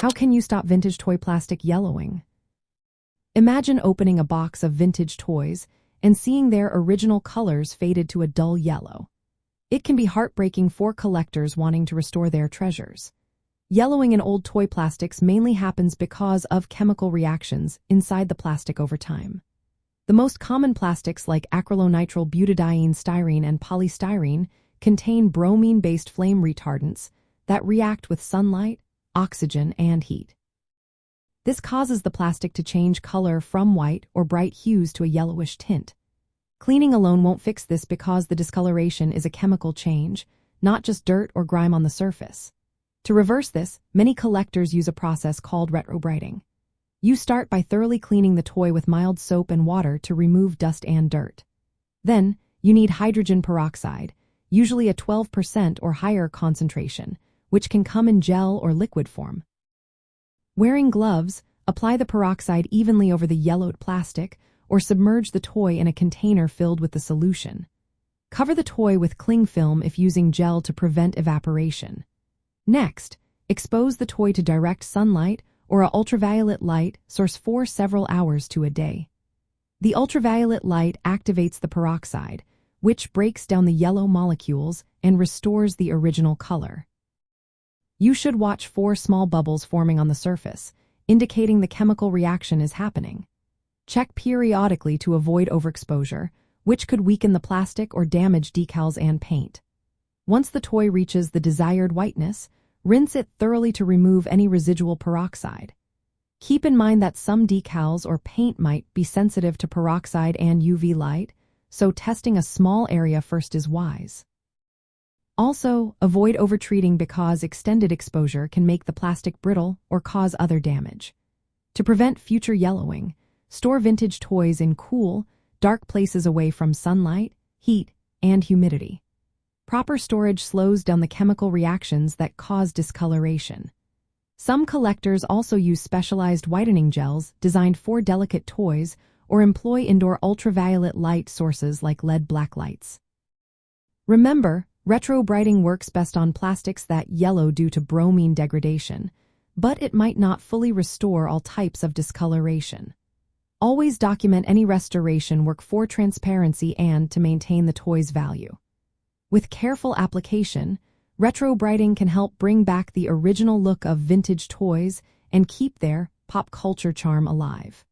How can you stop vintage toy plastic yellowing? Imagine opening a box of vintage toys and seeing their original colors faded to a dull yellow. It can be heartbreaking for collectors wanting to restore their treasures. Yellowing in old toy plastics mainly happens because of chemical reactions inside the plastic over time. The most common plastics like acrylonitrile butadiene styrene and polystyrene contain bromine-based flame retardants that react with sunlight, oxygen, and heat. This causes the plastic to change color from white or bright hues to a yellowish tint. Cleaning alone won't fix this because the discoloration is a chemical change, not just dirt or grime on the surface. To reverse this, many collectors use a process called retrobrighting. You start by thoroughly cleaning the toy with mild soap and water to remove dust and dirt. Then, you need hydrogen peroxide, usually a 12% or higher concentration, which can come in gel or liquid form. Wearing gloves, apply the peroxide evenly over the yellowed plastic or submerge the toy in a container filled with the solution. Cover the toy with cling film if using gel to prevent evaporation. Next, expose the toy to direct sunlight or an ultraviolet light source for several hours to a day. The ultraviolet light activates the peroxide, which breaks down the yellow molecules and restores the original color. You should watch for small bubbles forming on the surface, indicating the chemical reaction is happening. Check periodically to avoid overexposure, which could weaken the plastic or damage decals and paint. Once the toy reaches the desired whiteness, rinse it thoroughly to remove any residual peroxide. Keep in mind that some decals or paint might be sensitive to peroxide and UV light, so testing a small area first is wise. Also, avoid overtreating because extended exposure can make the plastic brittle or cause other damage. To prevent future yellowing, store vintage toys in cool, dark places away from sunlight, heat, and humidity. Proper storage slows down the chemical reactions that cause discoloration. Some collectors also use specialized whitening gels designed for delicate toys or employ indoor ultraviolet light sources like LED blacklights. Remember, retrobrighting works best on plastics that yellow due to bromine degradation, but it might not fully restore all types of discoloration. Always document any restoration work for transparency and to maintain the toy's value. With careful application, retrobrighting can help bring back the original look of vintage toys and keep their pop culture charm alive.